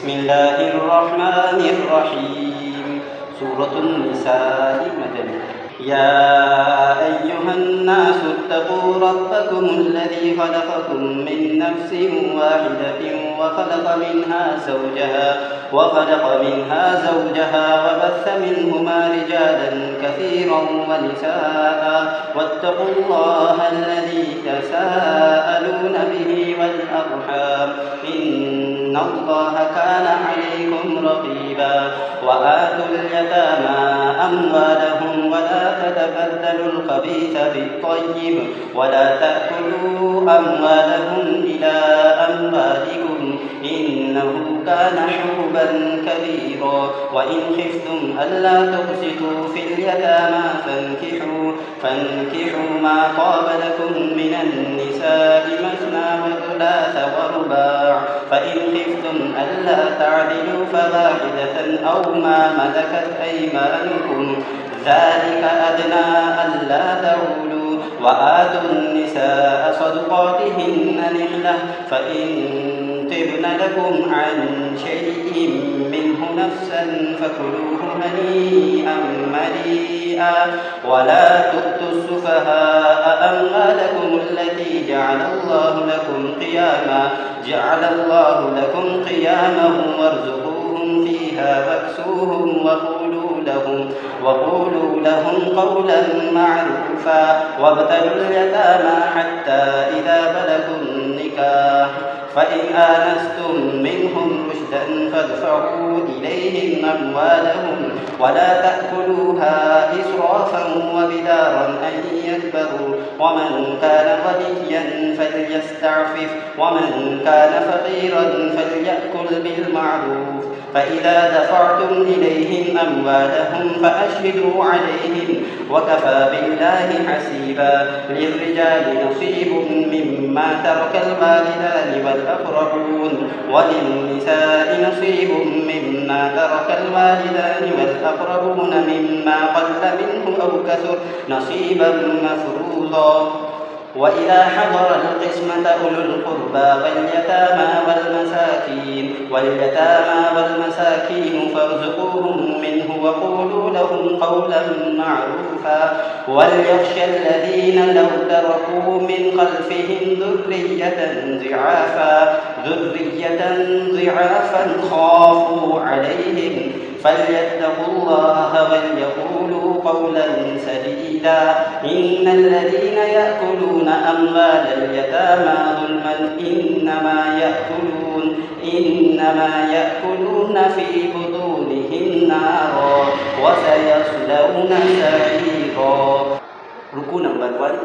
بسم الله الرحمن الرحيم. سورة النساء مدني. يا أيها الناس اتقوا ربكم الذي خلقكم من نفس واحدة وخلق منها زوجها وبث منهما رجالا كثيرا ونساء واتقوا الله الذي تساءلون به والأرحام إن الله كان عليكم رقيبا. وآتوا اليتامى أموالهم ولا تتبدلوا الخبيث بالطيب ولا تأكلوا أموالهم إلى أموالكم إنه كان حوبا كبيرا. وإن خفتم ألا تقسطوا في اليتامى فانكحوا ما طاب لكم من النساء مثنى وثلاث ورباع فإن خفتم ألا تعدلوا فواحدة أو ما ملكت أيمانكم ذلك أدنى ألا تعولوا. وآتوا النساء صدقاتهن نحلة فإن طبن لكم عن شيء منه نفسا فكلوه هنيئا مريئا. ولا تؤتوا السفهاء أموالكم التي جعل الله لكم قياما وارزقوهم فيها واكسوهم وقولوا لهم قولا معروفا. وابتلوا اليتامى حتى إذا بلغوا النكاح فإن آنستم منهم رشدا فادفعوا إليهم أموالهم ولا تأكلوها إسرافا وبدارا أن يكبروا. ومن كان غنيا فليستعفف ومن كان فقيرا فليأكل بالمعروف. فإذا دفعتم إليهم أموالهم فأشهدوا عليهم وكفى بالله حسيبا. للرجال نصيب مما ترك الوالدان والأقربون وللنساء نصيب مما ترك الوالدان والأقربون مما قل منه أو كثر نصيبا مفروضا. وإذا حضر القسمة أولو القربى واليتامى والمساكين فارزقوهم منه وقولوا لهم قولا معروفا. وليخشى الذين لو تركوا من خلفهم ذرية ضعافا خافوا عليهم فليتقوا الله وليقولوا قولا سديدا. إن الذين يأكلون أموال اليتامى ظلما إنما يأكلون في بطونهم نارا وسيصلون سعيرا. Ruku nambah 1